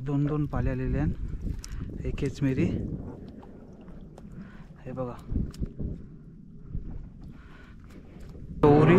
दोन दोन पाले आलेले आहेत, एकेच मेरी. हे बघा तोरी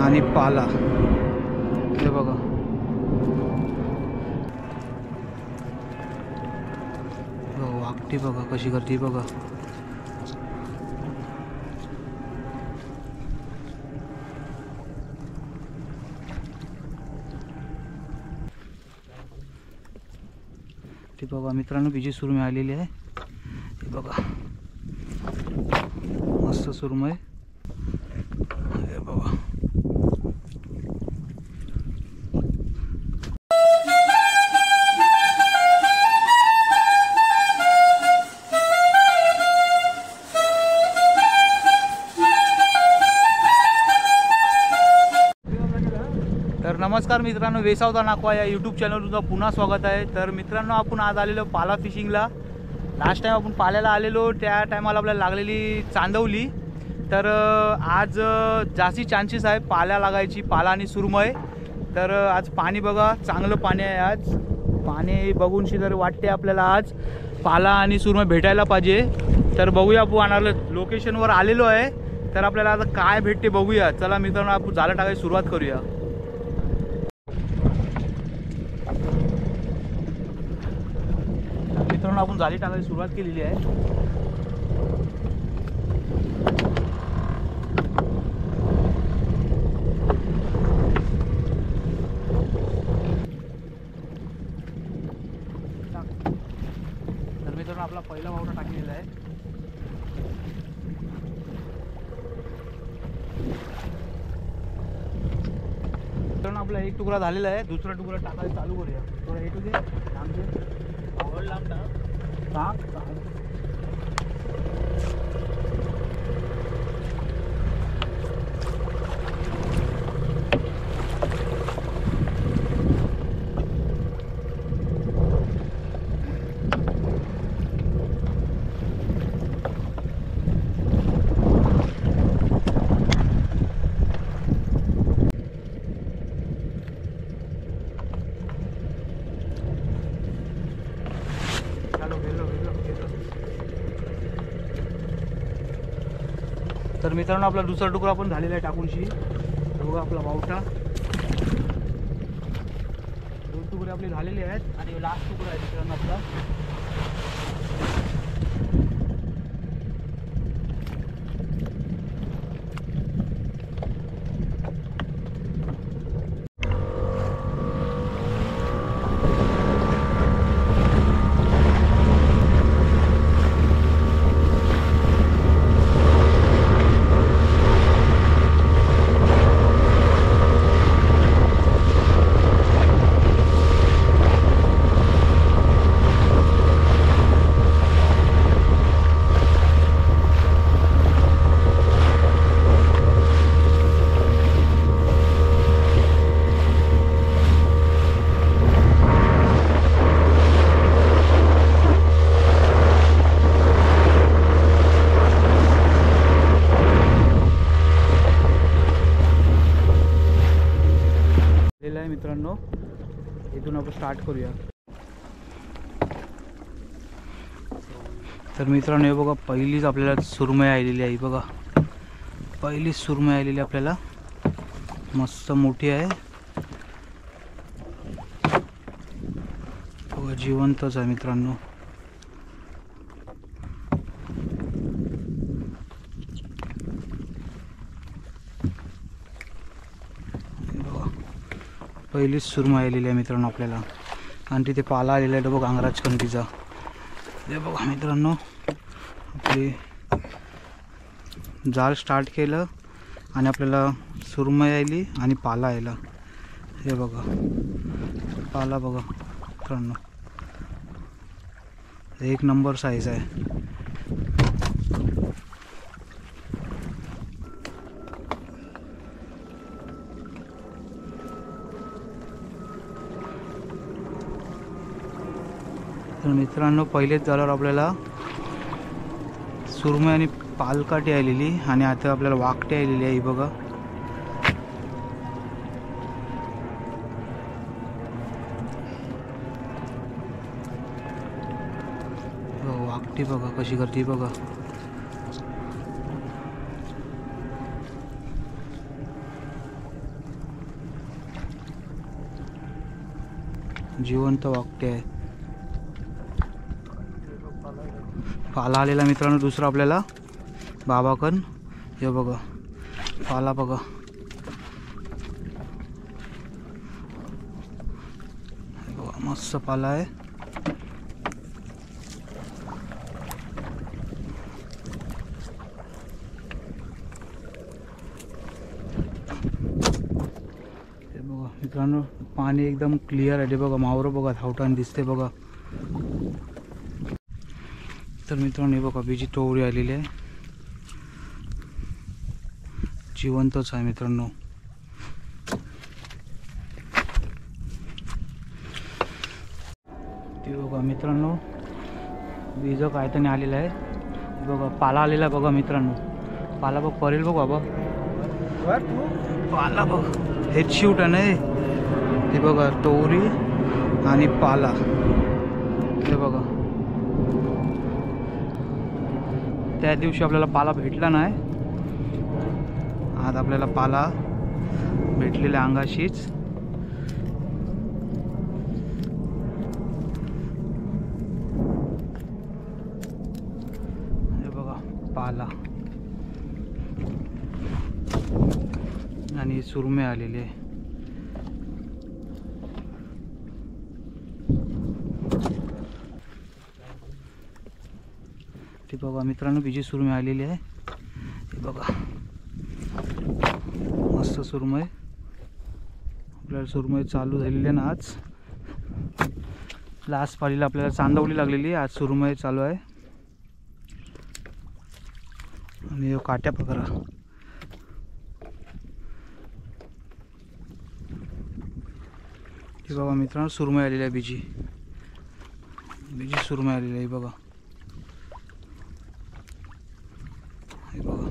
आणि पाला. हे बघा वाकटी बघा कशी करते बघा. ते बघा मित्रांनो बिजी सुरमई आलेली आहे. हे बघा मस्त सुरमई. हे बघा तर नमस्कार मित्रांनो, वेसावता नाकवा या यूट्यूब चॅनलवर तुमचं पुन्हा स्वागत आहे. तर मित्रांनो आपण आज आलेलो पाला फिशिंगला. लास्ट टाइम आपण पाल्याला आलेलो त्या टायमाला आपल्याला लागलेली चांदवली. तर आज जास्ती चान्सेस आहे पाल्या लागायची, पाला आणि सुरमई. तर आज पाणी बघा चांगलं पाणी आहे. आज पाणी बघूनशी तर वाटते आपल्याला आज पाला आणि सुरमई भेटायला पाहिजे. तर बघूया आपण लोकेशनवर आलेलो आहे. तर आपल्याला आता काय भेटते बघूया. चला मित्रांनो आपण जाळं टाकायची सुरुवात करूया. मित्रांनो आपण जाळी टाकायची सुरुवात केलेली आहे. तर मित्रांनो आपला पहिला वावरा टाकलेला आहे. मित्रांनो आपला एक तुकडा झालेला आहे. दुसरा तुकडा टाकायला चालू करूया. थोडा येतो दे लांब दे. लांब टाक तर मित्रांनो आपला दुसरा तुकडा पण झालेला आहे टाकूनशी. बघा आपला वावटा. दोन तुकडे आपले झालेले आहेत आणि लास्ट तुकडा आहे मित्रांनो आपला. मित्रांनो इथून आपण स्टार्ट करूया. तर मित्रांनो हे बघा पहिलीच आपल्याला सुरमई आलेली आहे. बघा पहिलीच सुरमई आलेली आपल्याला मस्त मोठी आहे. बघा जिवंतच आहे मित्रांनो. पहिलीच सुरमई आलेली आहे मित्रांनो आपल्याला. आणि तिथे पाला आलेला आहे बघा अंगराज कंटीचा. हे बघा मित्रांनो आपली जाळ स्टार्ट केलं आणि आपल्याला सुरमई आली आणि पाला आला. हे बघा पाला बघा मित्रांनो एक नंबर साईज आहे. तर मित्रांनो पहिलेच जाळ्यावर आपल्याला सुरमई आणि पालकाठी आलेली आणि आता आपल्याला वाकटी आलेली आहे. बघा ती बघा कशी करते बघा. जिवंत वागते आहे. पाला आलेला मित्रांनो दुसरा आपल्याला बाबाकन. हे बघा पाला बघा. मस्त पाला आहे. बघा मित्रांनो पाणी एकदम क्लिअर आहे. बघा मावरं बघा धावताना दिसते बघा. तर मित्रांनो हे बघा बीजी टोवरी आलेली आहे. जिवंतच आहे मित्रांनो. ते बघा मित्रांनो बीज कायतरी आलेलं आहे. बघा पाला आलेला बघा मित्रांनो. पाला बघ परेल बघ बाबा. पाला बघ हेच शूट आहे नाही. हे बघा टोवरी आणि पाला. हे बघा त्या दिवशी आपल्याला पाला भेटला नाही. आज आपल्याला पाला भेटलेल्या अंगाशीच. हे बघा पाला आणि सुरमे आलेले. ते बघा मित्रांनो बीजी सुरमई आलेली आहे. हे बघा मस्त सुरमई. आपल्याला सुरमई चालू झालेली आहे ना आज. लास्ट पाळीला आपल्याला चांदवली लागलेली. आज सुरमई चालू आहे. आणि काट्या पकरा. हे बघा मित्रांनो सुरमई आलेली आहे. बीजी सुरमई आलेली आहे बघा. हे बघा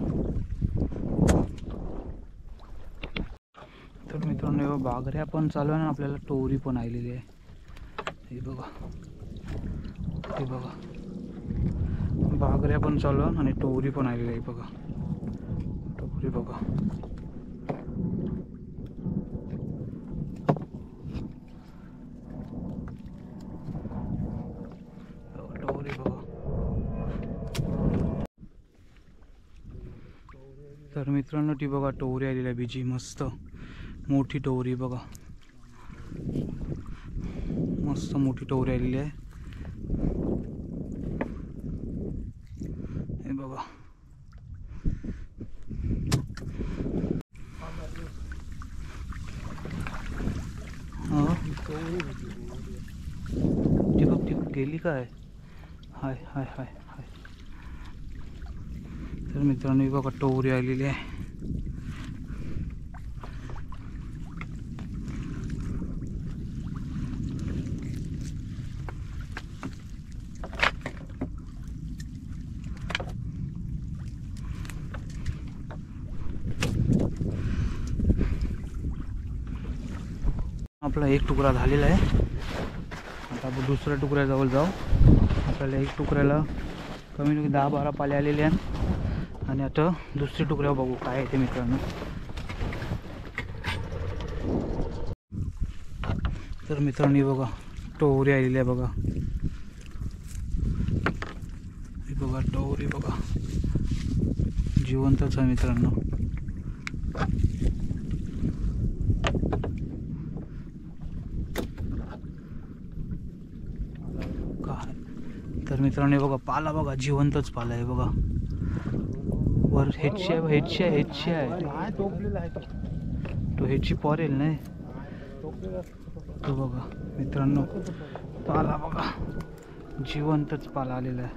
तर मित्रांनो बागऱ्या पण चालू आहे ना. आपल्याला टोवरी पण आलेली आहे. हे बघा हे बघा बागऱ्या पण चालू आहे आणि टोवरी पण आलेली आहे बघा. टोवरी बघा. तर मित्रांनो ती बघा टोवरी आलेली आहे बीजी. मस्त मोठी टोवरी बघा. मस्त मोठी टोवरी आलेली आहे. हे बघा ती बघ ती गेली काय. हाय हाय हाय हाय. तर मित्रांनो बघा टोवरी आलेली आहे. आपला एक तुकडा झालेला आहे. आता आपण दुसऱ्या तुकड्याजवळ जाऊ. आपल्याला एक तुकड्याला कमी कमी 10-12 पाले आलेले आहेत. आणि आता दुसरी तुकड्यावर बघू काय आहे ते मित्रांनो. तर मित्रांनो बघा टोवरी आलेली आहे बघा. हे बघा टोवरी बघा जिवंतच आहे मित्रांनो. तर मित्रांनो बघा पाला बघा जिवंतच पाला आहे बघा. वर हेडशी आहे. तो हेडशी परेल नाही. तो बघा मित्रांनो पाला बघा जिवंतच पाला आलेला आहे.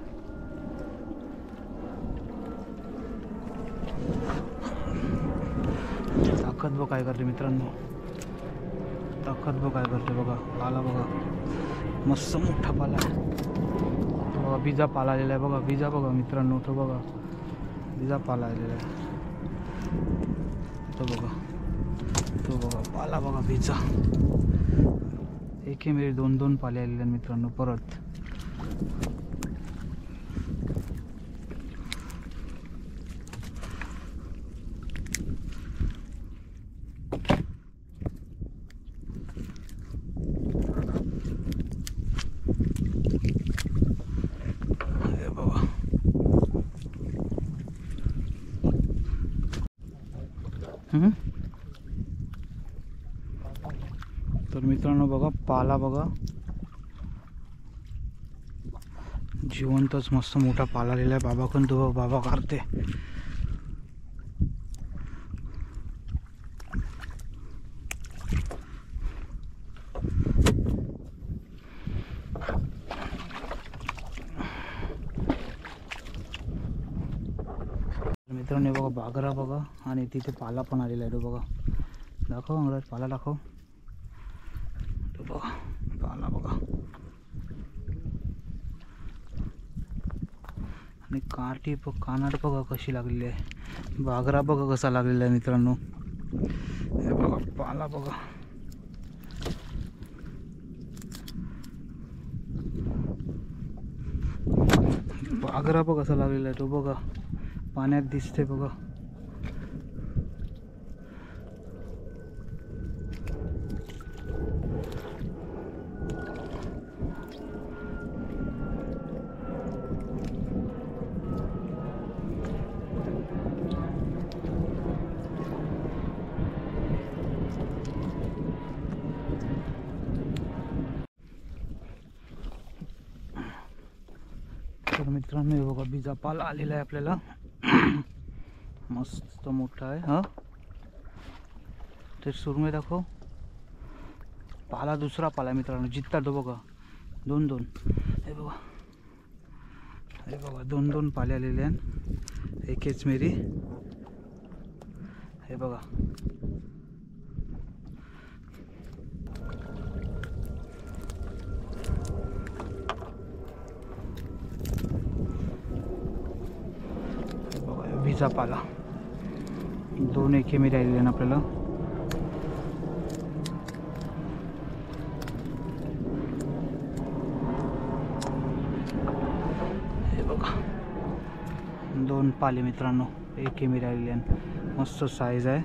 ताकद बघ काय करते मित्रांनो. ताकद बघ काय करते बघा. पाला बघा मस्त मोठा पाला आहे. बघा बिजा पाला आलेला आहे बघा. बिजा बघा मित्रांनो. तो बघा बिजा पाला आलेला आहे. तो बघा पाला बघा बिजा. एके मेरे 2-2 पाले आलेले आहेत मित्रांनो. परत तर मित्रांनो बघा पाला बघा, जिवंतच मस्त मोठा पाला आलेला आहे. बाबा पण तो बाबा काढते. मित्रांनो बघा बागरा बघा, आणि तिथे पाला पण आलेला आहे. तो बघा, दाखव अंगराज, पाला दाखव. तो बघा पाला बघा, आणि काठी कानाड बघा कशी लागलेली आहे. बागरा बघा कसा लागलेला आहे मित्रांनो. हे बघा पाला बघा. बागरा बघा कसा लागलेला आहे. तो बघा पाण्यात दिसते बघा. तर मित्रांनो हे बघा बिजा पाला आलेला आहे आपल्याला, मस्त मोठा आहे. हा ते सुरमई दाखव. पाला दुसरा पाला मित्रांनो, जित्ता तो बघा, दोन दोन. हे बघा, हे बघा दोन दोन पाले आलेले आहेत. एकेच मेरी. हे बघा भिजा पाला, दोन एके मी राहिलेले ना आपल्याला. हे बघा दोन पाले मित्रांनो, एके मी राहिलेले, मस्त साईज आहे.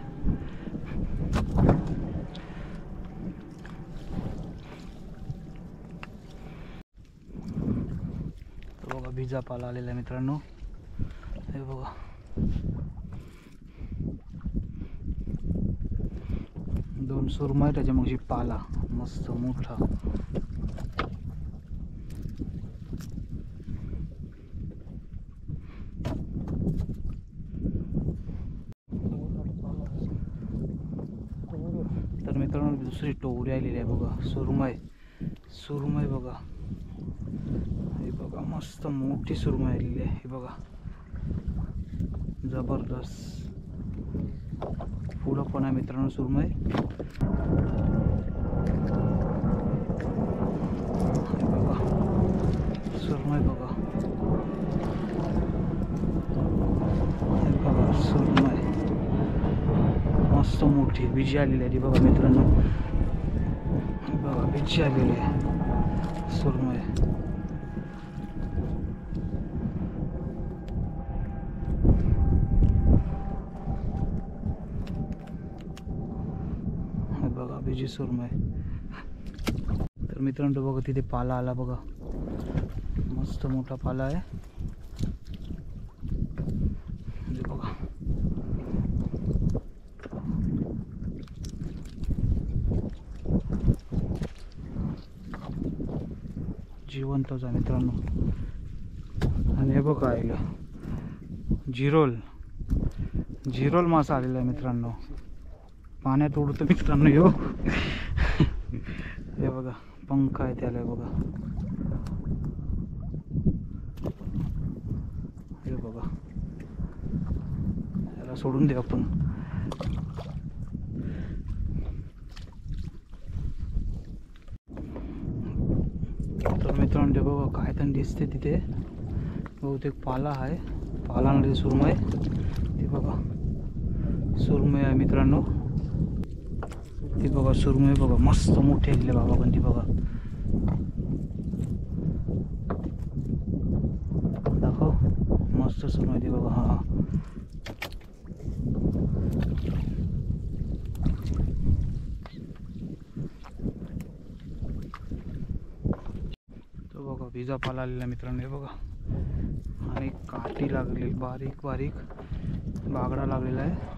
बघा भिजा पाला आलेला आहे मित्रांनो. हे बघा दोन सुरमई, त्याच्या मग पाला मस्त मोठा. तर मित्रांनो दुसरी टोवरी आलेली आहे बघा, सुरमई. सुरमई बघा, हे बघा मस्त मोठी सुरमई आलेली आहे. हे बघा जबरदस्त पुढं पण आहे मित्रांनो सुरमई. बघा सुरमई बघा, हे बघा सुरमई मस्त मोठी बिजी आलेली आहे. बघा मित्रांनो, बघा बिजी आलेली आहे सुरमई. बघा बिजी सुरमई. तर मित्रांनो बघा तिथे पाला आला बघा, मस्त मोठा पाला आहे. बघा जिवंतच आहे मित्रांनो. आणि हे बघा आलेलं जिरोल, जिरोल मासा आलेला आहे मित्रांनो. पाण्यात उडतो मित्रांनो यो. हे बघा पंख आहे त्याला बघा. हे बघा याला सोडून दे आपण. तर मित्रांनो बघा काय तर दिसते तिथे, बहुतेक पाला आहे. पालामध्ये सुरमई, ते बघा सुरमई आहे मित्रांनो. ती बघा सुरमई बघा मस्त मोठी आलेली बाबा. पण ती बघा दाखव, मस्त सुरमई ती बघा. हा तो बघा भिजा पाला आलेला मित्रांनो. हे बघा, आणि काठी लागलेली बारीक बारीक बागडा लागलेला आहे.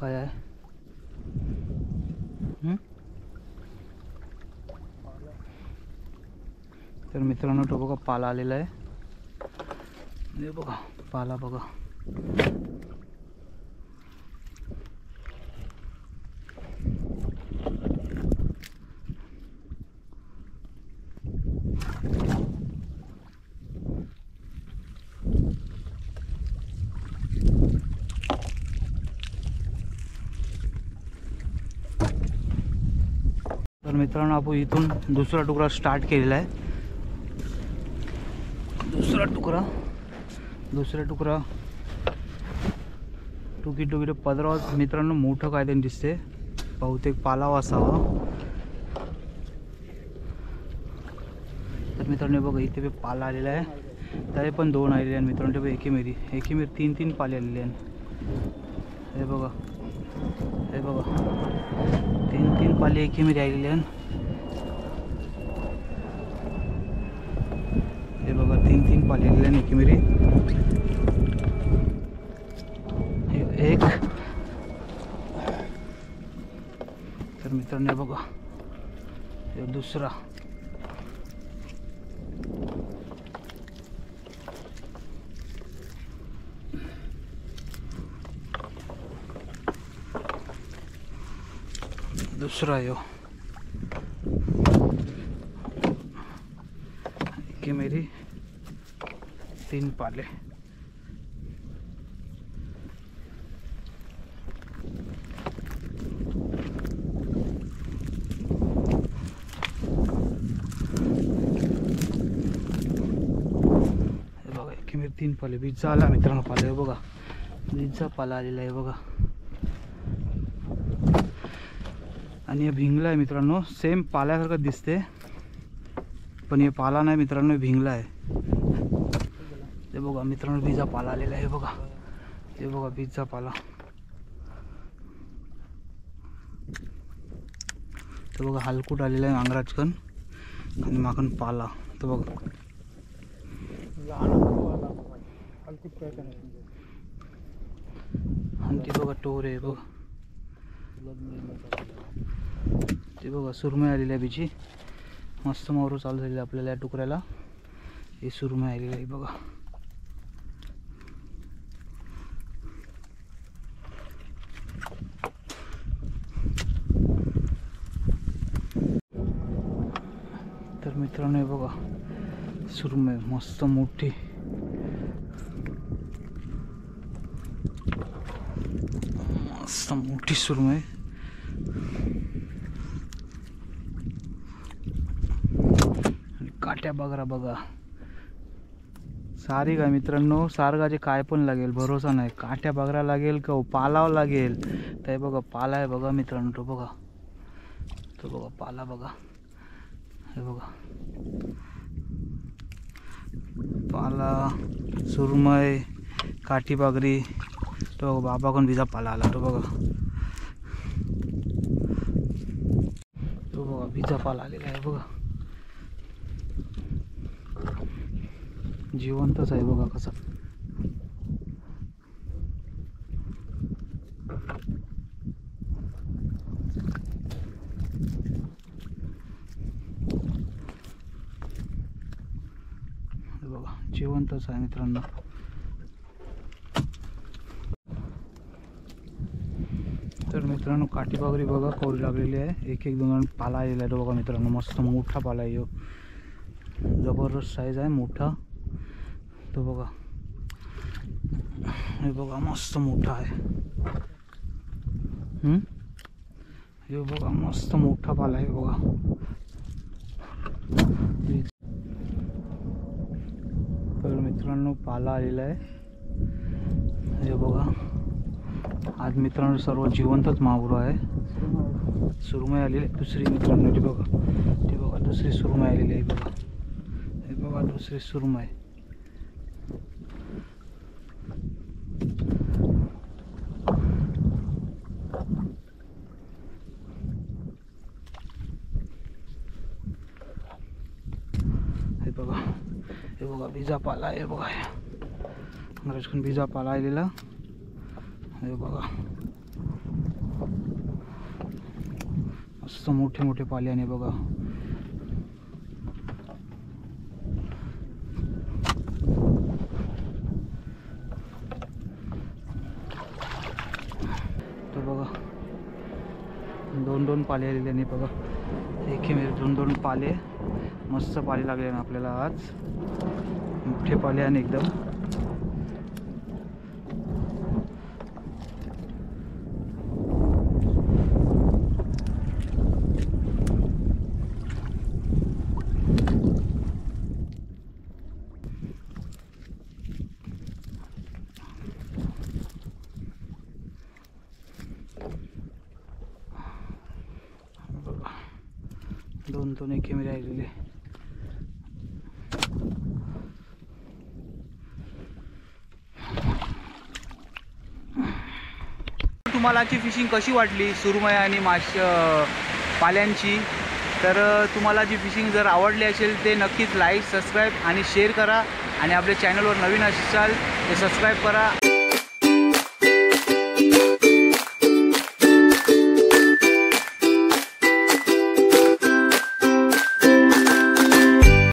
काय आहे. तर मित्रांनो तो बघा पाला आलेला आहे. हे बघा पाला बघा. तर मित्रांनो आपण इथून दुसरा तुकडा स्टार्ट केलेला आहे. दुसरा तुकडा टुकी पदरावर मित्रांनो मोठं काहीतरी दिसते. बहुतेक पालाव असावा. तर मित्रांनो बघा इथे पाला आलेला आहे. त्याचे पण 2 आलेले आहेत मित्रांनो. एकीमेरी 3 पाले आलेले आहेत. हे बघा 3 पाले एकीमेरी आलेले आहेत. हे बघा 3 पाले आलेले आहेत एकीमेरी. एक. तर मित्रांनो बघा हे दुसरा. यो कि मेरी 3 पाले. बघा की मेरी 3 पाले. बीजचा आला मित्रांनो पाला. हे बघा बीजचा पाला आलेला आहे बघा. आणि हे भिंगला आहे मित्रांनो. सेम पाल्यासारखं दिसते पण हे पाला नाही मित्रांनो, भिंगला आहे. हे बघा मित्रांनो बीजा पाला आलेला आहे बघा. हे बघा बीजचा पाला. तर बघा हलकूट आलेला आहे नांगराचकन आणि मागून पाला. तर बघा आणि ते बघा टोर आहे बघा. ते बघा सुरमई आलेली आहे बीची. मस्त मोरू चालू झालेली आपल्याला या तुकड्याला. हे सुरमई आलेली आहे बघा. तर मित्रांनो हे बघा सुरमई मस्त मोठी. मस्त मोठी सुरमई. काट्या बघा बघा. सारी काय मित्रांनो सारगाचे काय पण लागेल भरोसा नाही. काट्या बघरा लागेल का पालाव लागेल. तर बघा पाला आहे बघा मित्रांनो. तो बघा पाला बघा. हे बघा पाला सुरमई काठी बागरी. तो बाबा कोण बीजा पाला आला. तो बघा बीजा पाला आलेला आहे बघा. जिवंतच आहे बघा कसा. बघा जिवंतच आहे मित्रांनो. तर मित्रांनो काठी बागरी बघा कवरी लागलेली आहे. एक 2 पाला आलेला आहे. तो बघा मित्रांनो मस्त मोठा पाला आहे. जबरदस्त साईज आहे मोठा. तो बघा हे बघा मस्त मोठा आहे. हे बघा मस्त मोठा पाला आहे बघा. तर मित्रांनो पाला आलेला आहे. हे बघा आज मित्रांनो सर्व जिवंतच मागुर आहे. सुरमई आलेली दुसरी मित्रांनो. ते बघा दुसरी सुरमई आलेली आहे बघा. हे बघा दुसरी सुरमई. हे बघा बीजा पाला आहे बघा. अंग्रेजकडून बीजा पाला आलेला. हे बघा मस्त मोठे मोठे पाल्याने बघा. तो बघा 2-2 पाले आलेले नाही बघा. एके मेरे 2-2 पाले. मस्त पाले लागले ना आपल्याला आज. मोठे पाले आणि एकदम. दोन एक कॅमेरे राहिलेले. तुम्हाला आजची फिशिंग कशी वाटली सुरमई आणि पाल्यांची? तर तुम्हाला जी फिशिंग जर आवडली असेल ते नक्कीच लाईक, सबस्क्राईब आणि शेअर करा. आणि आपल्या चॅनलवर नवीन असाल तर सबस्क्राईब करा.